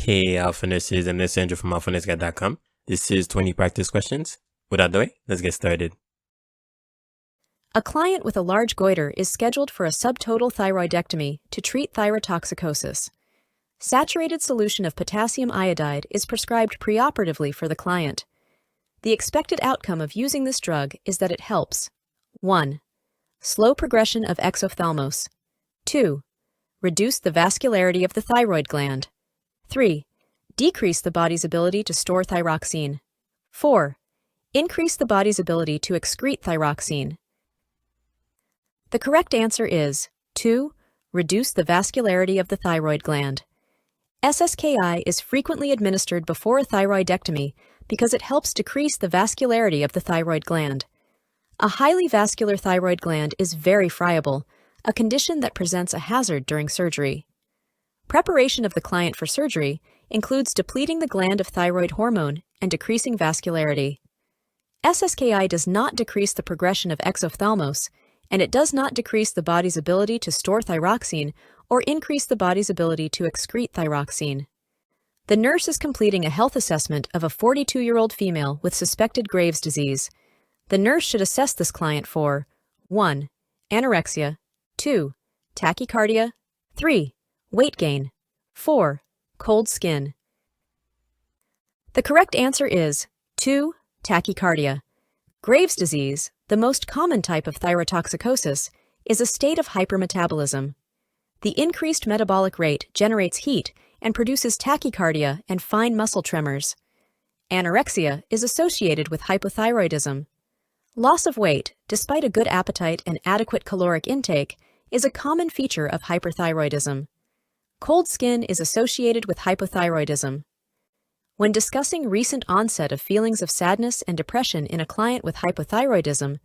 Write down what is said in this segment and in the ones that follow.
Hey, Alpha Nurses and Licensure from alphanursguide.com. This is 20 practice questions. Without delay, let's get started. A client with a large goiter is scheduled for a subtotal thyroidectomy to treat thyrotoxicosis. Saturated solution of potassium iodide is prescribed preoperatively for the client. The expected outcome of using this drug is that it helps 1. Slow progression of exophthalmos. 2. Reduce the vascularity of the thyroid gland. 3. Decrease the body's ability to store thyroxine. 4. Increase the body's ability to excrete thyroxine. The correct answer is 2. Reduce the vascularity of the thyroid gland. SSKI is frequently administered before a thyroidectomy because it helps decrease the vascularity of the thyroid gland. A highly vascular thyroid gland is very friable, a condition that presents a hazard during surgery. Preparation of the client for surgery includes depleting the gland of thyroid hormone and decreasing vascularity. SSKI does not decrease the progression of exophthalmos, and it does not decrease the body's ability to store thyroxine or increase the body's ability to excrete thyroxine. The nurse is completing a health assessment of a 42-year-old female with suspected Graves' disease. The nurse should assess this client for 1. Anorexia. 2. Tachycardia. 3. Weight gain. 4. Cold skin. The correct answer is 2. Tachycardia. Graves' disease, the most common type of thyrotoxicosis, is a state of hypermetabolism. The increased metabolic rate generates heat and produces tachycardia and fine muscle tremors. Anorexia is associated with hypothyroidism. Loss of weight, despite a good appetite and adequate caloric intake, is a common feature of hyperthyroidism. Cold skin is associated with hypothyroidism. When discussing recent onset of feelings of sadness and depression in a client with hypothyroidism,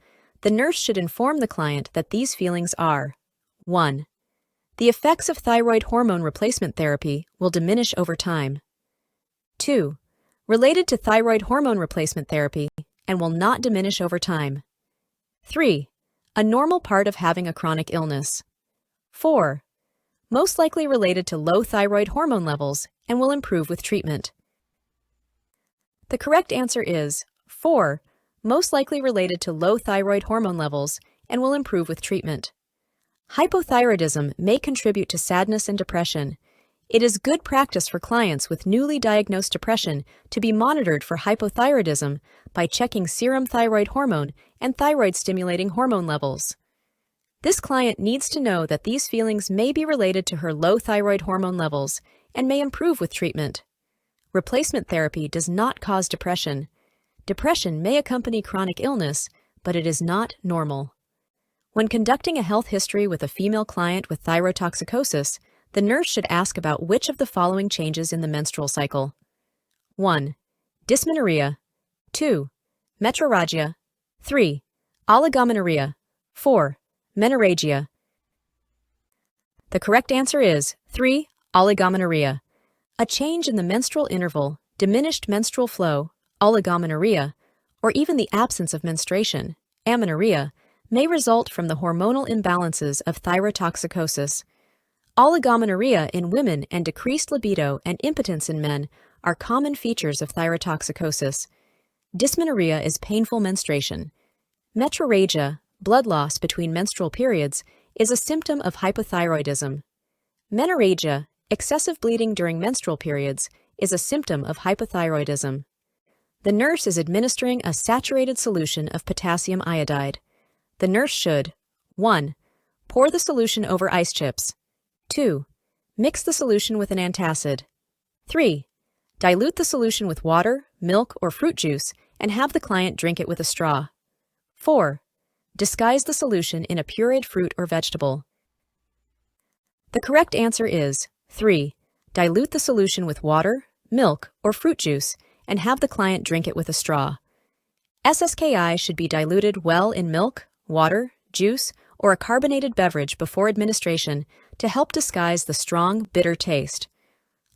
the nurse should inform the client that these feelings are 1. The effects of thyroid hormone replacement therapy will diminish over time. 2. Related to thyroid hormone replacement therapy and will not diminish over time. 3. A normal part of having a chronic illness. 4. Most likely related to low thyroid hormone levels and will improve with treatment. The correct answer is 4. Most likely related to low thyroid hormone levels and will improve with treatment. Hypothyroidism may contribute to sadness and depression. It is good practice for clients with newly diagnosed depression to be monitored for hypothyroidism by checking serum thyroid hormone and thyroid-stimulating hormone levels. This client needs to know that these feelings may be related to her low thyroid hormone levels and may improve with treatment. Replacement therapy does not cause depression. Depression may accompany chronic illness, but it is not normal. When conducting a health history with a female client with thyrotoxicosis, the nurse should ask about which of the following changes in the menstrual cycle. 1. Dysmenorrhea. 2. Metrorrhagia. 3. Oligomenorrhea. 4. Menorrhagia. The correct answer is 3. Oligomenorrhea. A change in the menstrual interval, diminished menstrual flow, oligomenorrhea, or even the absence of menstruation, amenorrhea, may result from the hormonal imbalances of thyrotoxicosis. Oligomenorrhea in women and decreased libido and impotence in men are common features of thyrotoxicosis. Dysmenorrhea is painful menstruation. Metrorrhagia, blood loss between menstrual periods, is a symptom of hypothyroidism. Menorrhagia, excessive bleeding during menstrual periods, is a symptom of hypothyroidism. The nurse is administering a saturated solution of potassium iodide. The nurse should 1. Pour the solution over ice chips. 2. Mix the solution with an antacid. 3. Dilute the solution with water, milk, or fruit juice and have the client drink it with a straw. 4. Disguise the solution in a pureed fruit or vegetable. The correct answer is 3. Dilute the solution with water, milk, or fruit juice and have the client drink it with a straw. SSKI should be diluted well in milk, water, juice, or a carbonated beverage before administration to help disguise the strong, bitter taste.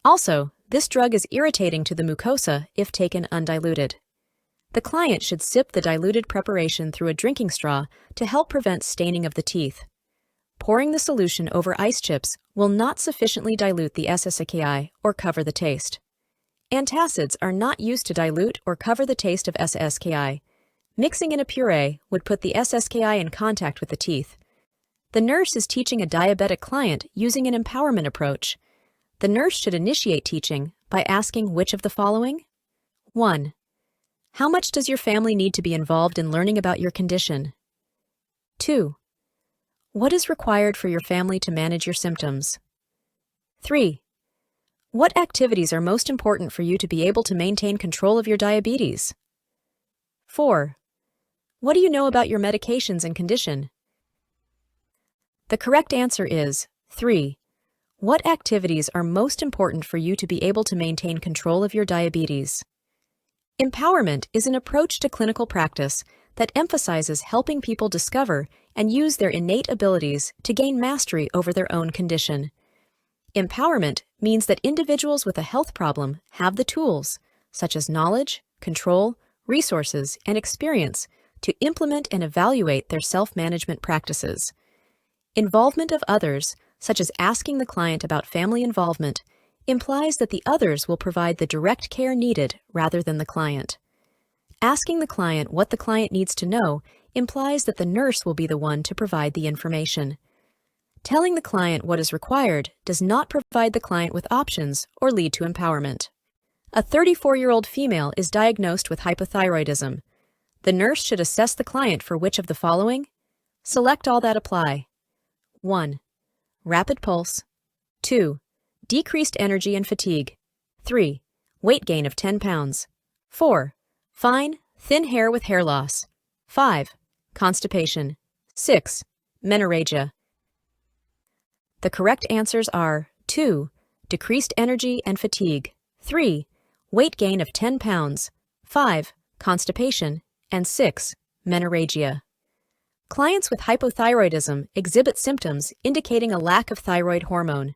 Also, this drug is irritating to the mucosa if taken undiluted. The client should sip the diluted preparation through a drinking straw to help prevent staining of the teeth. pouring the solution over ice chips will not sufficiently dilute the SSKI or cover the taste. Antacids are not used to dilute or cover the taste of SSKI. Mixing in a puree would put the SSKI in contact with the teeth. The nurse is teaching a diabetic client using an empowerment approach. The nurse should initiate teaching by asking which of the following? 1. How much does your family need to be involved in learning about your condition? 2. What is required for your family to manage your symptoms? 3. What activities are most important for you to be able to maintain control of your diabetes? 4. What do you know about your medications and condition? The correct answer is 3. What activities are most important for you to be able to maintain control of your diabetes? Empowerment is an approach to clinical practice that emphasizes helping people discover and use their innate abilities to gain mastery over their own condition. Empowerment means that individuals with a health problem have the tools, such as knowledge, control, resources, and experience, to implement and evaluate their self-management practices. Involvement of others, such as asking the client about family involvement, implies that the others will provide the direct care needed rather than the client. Asking the client what the client needs to know implies that the nurse will be the one to provide the information. Telling the client what is required does not provide the client with options or lead to empowerment. A 34-year-old female is diagnosed with hypothyroidism. The nurse should assess the client for which of the following? Select all that apply. 1. Rapid pulse. 2. Decreased energy and fatigue. 3. Weight gain of 10 pounds. 4. Fine, thin hair with hair loss. 5. Constipation. 6. Menorrhagia. The correct answers are 2. Decreased energy and fatigue. 3. Weight gain of 10 pounds. 5. Constipation. And 6. Menorrhagia. Clients with hypothyroidism exhibit symptoms indicating a lack of thyroid hormone.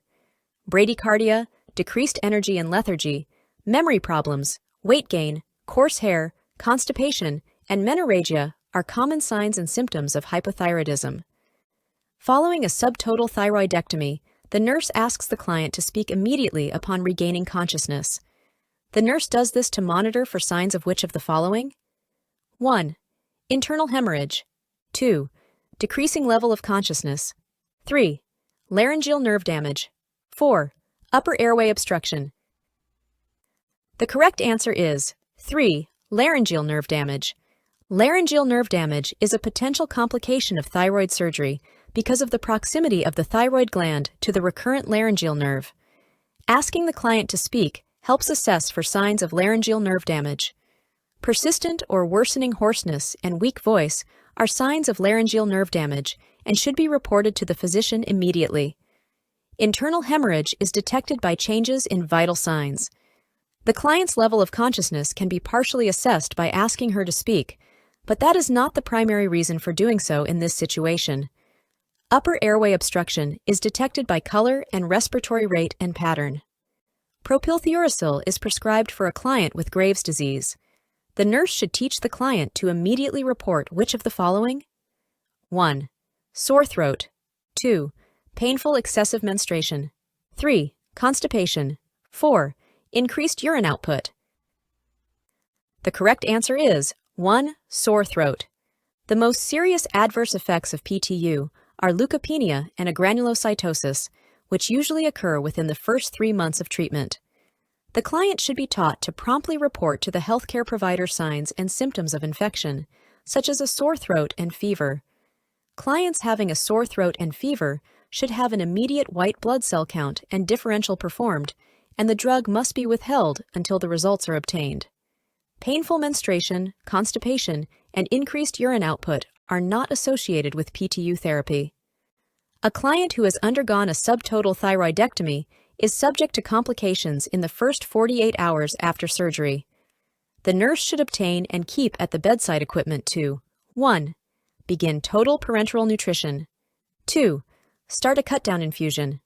Bradycardia, decreased energy and lethargy, memory problems, weight gain, coarse hair, constipation, and menorrhagia are common signs and symptoms of hypothyroidism. Following a subtotal thyroidectomy, the nurse asks the client to speak immediately upon regaining consciousness. The nurse does this to monitor for signs of which of the following? 1. Internal hemorrhage. 2. Decreasing level of consciousness. 3. Laryngeal nerve damage. 4. Upper airway obstruction. The correct answer is 3. Laryngeal nerve damage. Laryngeal nerve damage is a potential complication of thyroid surgery because of the proximity of the thyroid gland to the recurrent laryngeal nerve. Asking the client to speak helps assess for signs of laryngeal nerve damage. Persistent or worsening hoarseness and weak voice are signs of laryngeal nerve damage and should be reported to the physician immediately. Internal hemorrhage is detected by changes in vital signs. The client's level of consciousness can be partially assessed by asking her to speak, but that is not the primary reason for doing so in this situation. Upper airway obstruction is detected by color and respiratory rate and pattern. Propylthuracil is prescribed for a client with Graves' disease. The nurse should teach the client to immediately report which of the following? 1. Sore throat. 2. Painful excessive menstruation. 3. Constipation. 4. Increased urine output. The correct answer is 1. Sore throat. The most serious adverse effects of PTU are leukopenia and agranulocytosis, which usually occur within the first 3 months of treatment. The client should be taught to promptly report to the healthcare provider signs and symptoms of infection, such as a sore throat and fever. Clients having a sore throat and fever should have an immediate white blood cell count and differential performed, and the drug must be withheld until the results are obtained. Painful menstruation, constipation, and increased urine output are not associated with PTU therapy. A client who has undergone a subtotal thyroidectomy is subject to complications in the first 48 hours after surgery. The nurse should obtain and keep at the bedside equipment to 1. Begin total parenteral nutrition. 2. Start a cut-down infusion.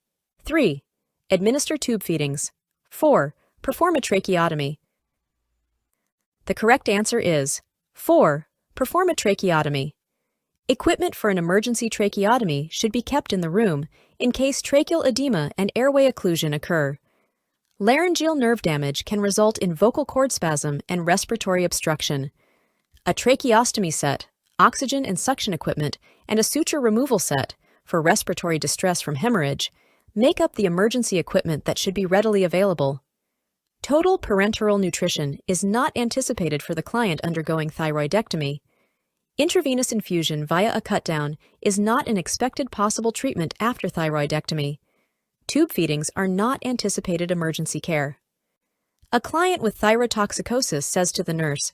3. Administer tube feedings. 4. Perform a tracheotomy. The correct answer is 4. Perform a tracheotomy. Equipment for an emergency tracheotomy should be kept in the room in case tracheal edema and airway occlusion occur. Laryngeal nerve damage can result in vocal cord spasm and respiratory obstruction. A tracheostomy set, oxygen and suction equipment, and a suture removal set for respiratory distress from hemorrhage make up the emergency equipment that should be readily available. Total parenteral nutrition is not anticipated for the client undergoing thyroidectomy. Intravenous infusion via a cut-down is not an expected possible treatment after thyroidectomy. Tube feedings are not anticipated emergency care. A client with thyrotoxicosis says to the nurse,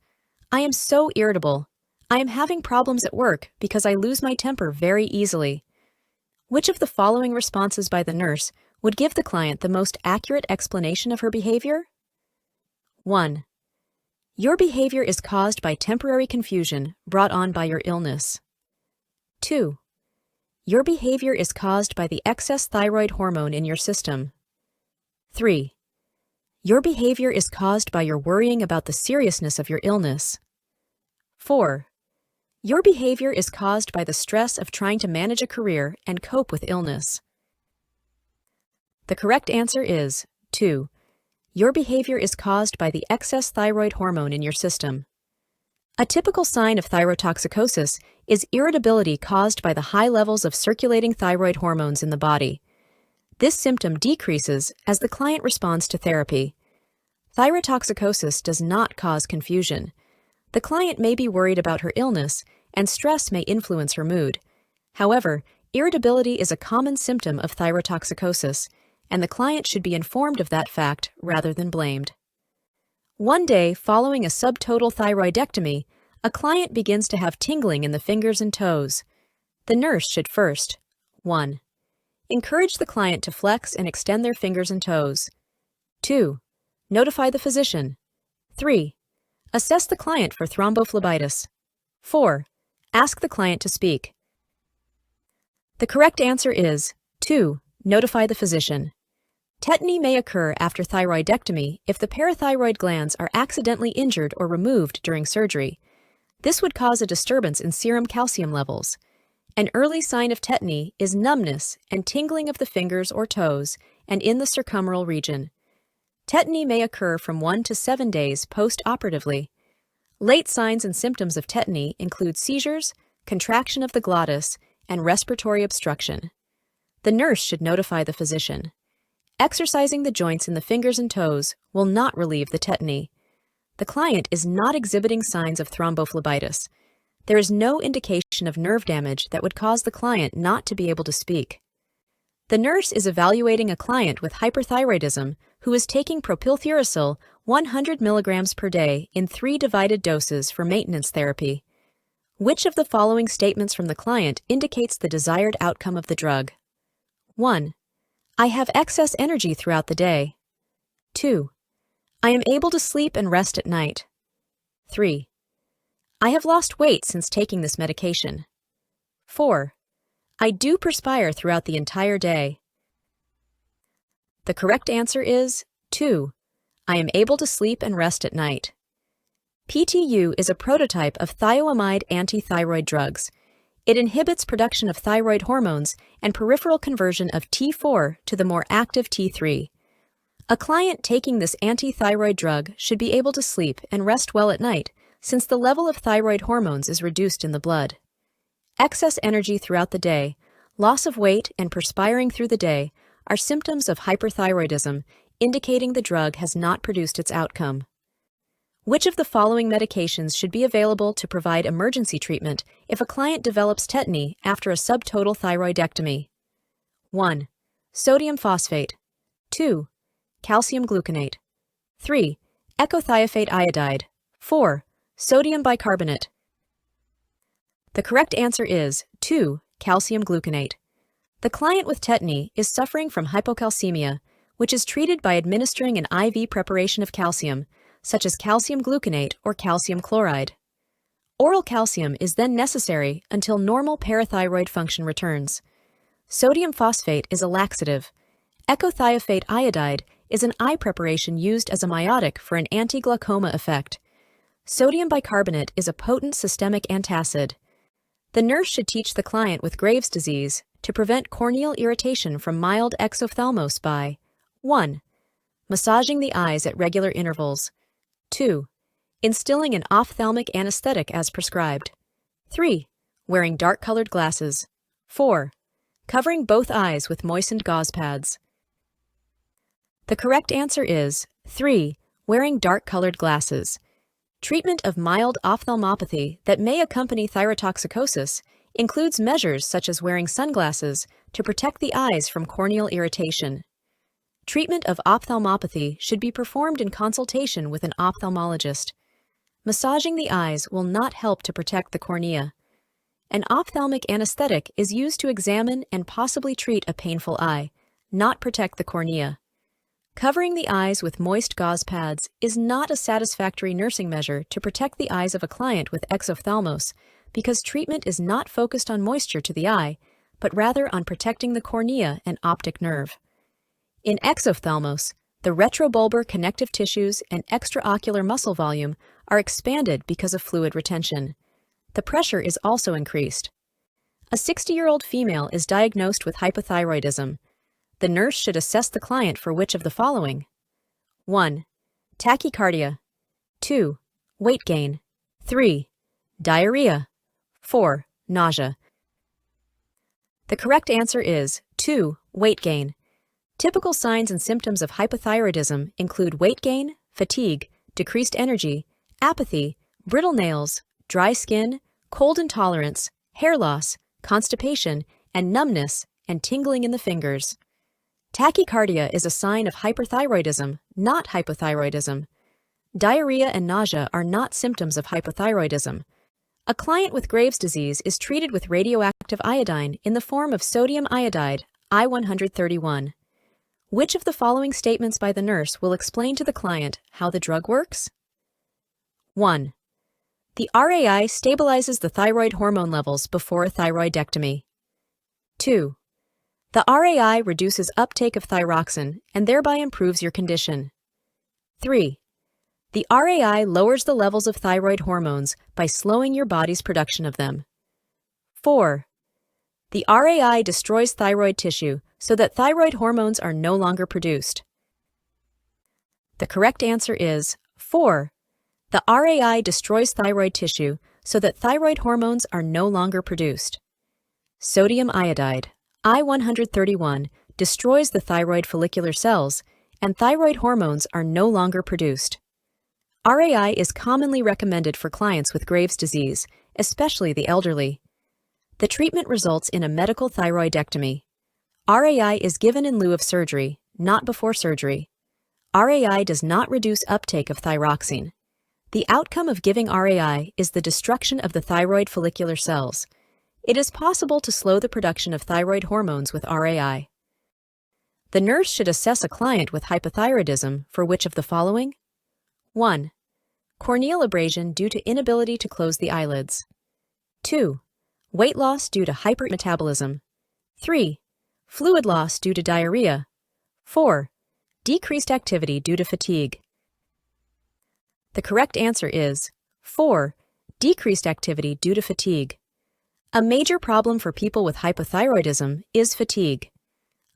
"I am so irritable. I am having problems at work because I lose my temper very easily." Which of the following responses by the nurse would give the client the most accurate explanation of her behavior? 1. Your behavior is caused by temporary confusion brought on by your illness. 2. Your behavior is caused by the excess thyroid hormone in your system. 3. Your behavior is caused by your worrying about the seriousness of your illness. 4. Your behavior is caused by the stress of trying to manage a career and cope with illness. The correct answer is 2. Your behavior is caused by the excess thyroid hormone in your system. A typical sign of thyrotoxicosis is irritability caused by the high levels of circulating thyroid hormones in the body. This symptom decreases as the client responds to therapy. Thyrotoxicosis does not cause confusion. The client may be worried about her illness, and stress may influence her mood. However, irritability is a common symptom of thyrotoxicosis, and the client should be informed of that fact rather than blamed. One day, following a subtotal thyroidectomy, a client begins to have tingling in the fingers and toes. The nurse should first 1. Encourage the client to flex and extend their fingers and toes. 2. Notify the physician. 3. Assess the client for thrombophlebitis. 4. Ask the client to speak. The correct answer is 2. Notify the physician. Tetany may occur after thyroidectomy if the parathyroid glands are accidentally injured or removed during surgery. This would cause a disturbance in serum calcium levels. An early sign of tetany is numbness and tingling of the fingers or toes and in the circumferal region. Tetany may occur from 1 to 7 days post-operatively. Late signs and symptoms of tetany include seizures, contraction of the glottis, and respiratory obstruction. The nurse should notify the physician. Exercising the joints in the fingers and toes will not relieve the tetany. The client is not exhibiting signs of thrombophlebitis. There is no indication of nerve damage that would cause the client not to be able to speak. The nurse is evaluating a client with hyperthyroidism who is taking propylthuracil 100 mg per day in 3 divided doses for maintenance therapy. Which of the following statements from the client indicates the desired outcome of the drug? 1. I have excess energy throughout the day. 2. I am able to sleep and rest at night. 3. I have lost weight since taking this medication. 4. I do perspire throughout the entire day. The correct answer is 2. I am able to sleep and rest at night. PTU is a prototype of thioamide antithyroid drugs. It inhibits production of thyroid hormones and peripheral conversion of T4 to the more active T3. A client taking this antithyroid drug should be able to sleep and rest well at night since the level of thyroid hormones is reduced in the blood. Excess energy throughout the day, loss of weight, and perspiring through the day are symptoms of hyperthyroidism, indicating the drug has not produced its outcome. Which of the following medications should be available to provide emergency treatment if a client develops tetany after a subtotal thyroidectomy? 1. Sodium phosphate. 2. Calcium gluconate. 3. Ecothiopate iodide. 4. Sodium bicarbonate. The correct answer is 2. Calcium gluconate. The client with tetany is suffering from hypocalcemia, which is treated by administering an IV preparation of calcium, such as calcium gluconate or calcium chloride. Oral calcium is then necessary until normal parathyroid function returns. Sodium phosphate is a laxative. Ecothiopate iodide is an eye preparation used as a miotic for an anti-glaucoma effect. Sodium bicarbonate is a potent systemic antacid. The nurse should teach the client with Graves' disease to prevent corneal irritation from mild exophthalmos by 1. Massaging the eyes at regular intervals. 2. Instilling an ophthalmic anesthetic as prescribed. 3. Wearing dark-colored glasses. 4. Covering both eyes with moistened gauze pads. The correct answer is 3. Wearing dark-colored glasses. Treatment of mild ophthalmopathy that may accompany thyrotoxicosis includes measures such as wearing sunglasses to protect the eyes from corneal irritation. Treatment of ophthalmopathy should be performed in consultation with an ophthalmologist. Massaging the eyes will not help to protect the cornea. An ophthalmic anesthetic is used to examine and possibly treat a painful eye, not protect the cornea. Covering the eyes with moist gauze pads is not a satisfactory nursing measure to protect the eyes of a client with exophthalmos because treatment is not focused on moisture to the eye, but rather on protecting the cornea and optic nerve. In exophthalmos, the retrobulbar connective tissues and extraocular muscle volume are expanded because of fluid retention. The pressure is also increased. A 60-year-old female is diagnosed with hypothyroidism. The nurse should assess the client for which of the following? 1. Tachycardia. 2. Weight gain. 3. Diarrhea. 4. Nausea. The correct answer is 2. Weight gain. Typical signs and symptoms of hypothyroidism include weight gain, fatigue, decreased energy, apathy, brittle nails, dry skin, cold intolerance, hair loss, constipation, and numbness and tingling in the fingers. Tachycardia is a sign of hyperthyroidism, not hypothyroidism. Diarrhea and nausea are not symptoms of hypothyroidism. A client with Graves' disease is treated with radioactive iodine in the form of sodium iodide, I-131. Which of the following statements by the nurse will explain to the client how the drug works? 1. The RAI stabilizes the thyroid hormone levels before a thyroidectomy. 2. The RAI reduces uptake of thyroxine and thereby improves your condition. 3. The RAI lowers the levels of thyroid hormones by slowing your body's production of them. 4. The RAI destroys thyroid tissue so that thyroid hormones are no longer produced. The correct answer is 4. The RAI destroys thyroid tissue so that thyroid hormones are no longer produced. Sodium iodide, I-131, destroys the thyroid follicular cells, and thyroid hormones are no longer produced. RAI is commonly recommended for clients with Graves' disease, especially the elderly. The treatment results in a medical thyroidectomy. RAI is given in lieu of surgery, not before surgery. RAI does not reduce uptake of thyroxine. The outcome of giving RAI is the destruction of the thyroid follicular cells. It is possible to slow the production of thyroid hormones with RAI. The nurse should assess a client with hypothyroidism for which of the following? 1. Corneal abrasion due to inability to close the eyelids. 2. Weight loss due to hypermetabolism. 3. Fluid loss due to diarrhea. 4. Decreased activity due to fatigue. The correct answer is 4. Decreased activity due to fatigue. A major problem for people with hypothyroidism is fatigue.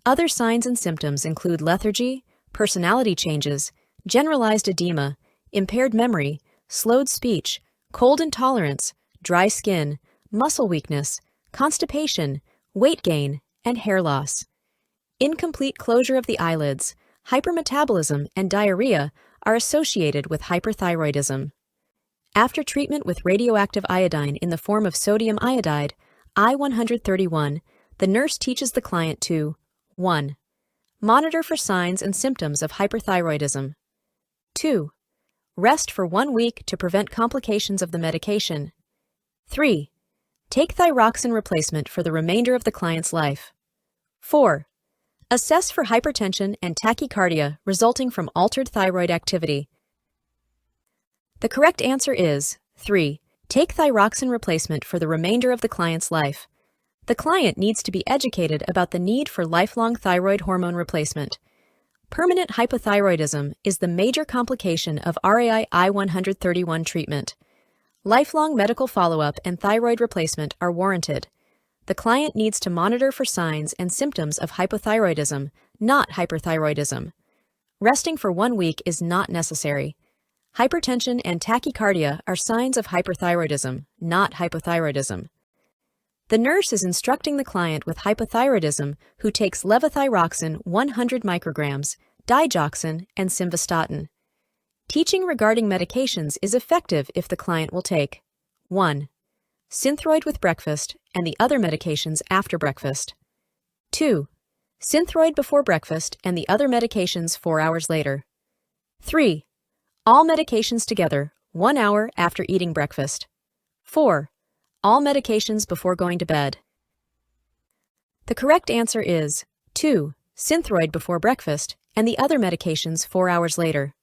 Other signs and symptoms include lethargy, personality changes, generalized edema, impaired memory, slowed speech, cold intolerance, dry skin, muscle weakness, constipation, weight gain, and hair loss. Incomplete closure of the eyelids, hypermetabolism, and diarrhea are associated with hyperthyroidism. After treatment with radioactive iodine in the form of sodium iodide, I-131, the nurse teaches the client to 1. Monitor for signs and symptoms of hyperthyroidism. 2. Rest for 1 week to prevent complications of the medication. 3. Take thyroxine replacement for the remainder of the client's life. 4. Assess for hypertension and tachycardia resulting from altered thyroid activity. The correct answer is 3. Take thyroxine replacement for the remainder of the client's life. The client needs to be educated about the need for lifelong thyroid hormone replacement. Permanent hypothyroidism is the major complication of RAI I-131 treatment. Lifelong medical follow-up and thyroid replacement are warranted. The client needs to monitor for signs and symptoms of hypothyroidism, not hyperthyroidism. Resting for 1 week is not necessary. Hypertension and tachycardia are signs of hyperthyroidism, not hypothyroidism. The nurse is instructing the client with hypothyroidism who takes levothyroxine 100 micrograms, digoxin, and simvastatin. Teaching regarding medications is effective if the client will take 1. Synthroid with breakfast and the other medications after breakfast. 2. Synthroid before breakfast and the other medications 4 hours later. 3. All medications together 1 hour after eating breakfast. 4. All medications before going to bed. The correct answer is 2. Synthroid before breakfast and the other medications 4 hours later.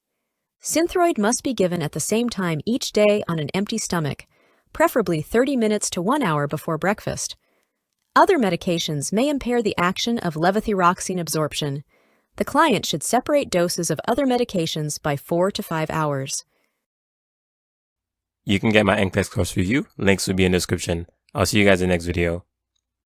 Synthroid must be given at the same time each day on an empty stomach, preferably 30 minutes to 1 hour before breakfast. Other medications may impair the action of levothyroxine absorption. The client should separate doses of other medications by 4 to 5 hours. You can get my NCLEX course review. Links will be in the description. I'll see you guys in the next video.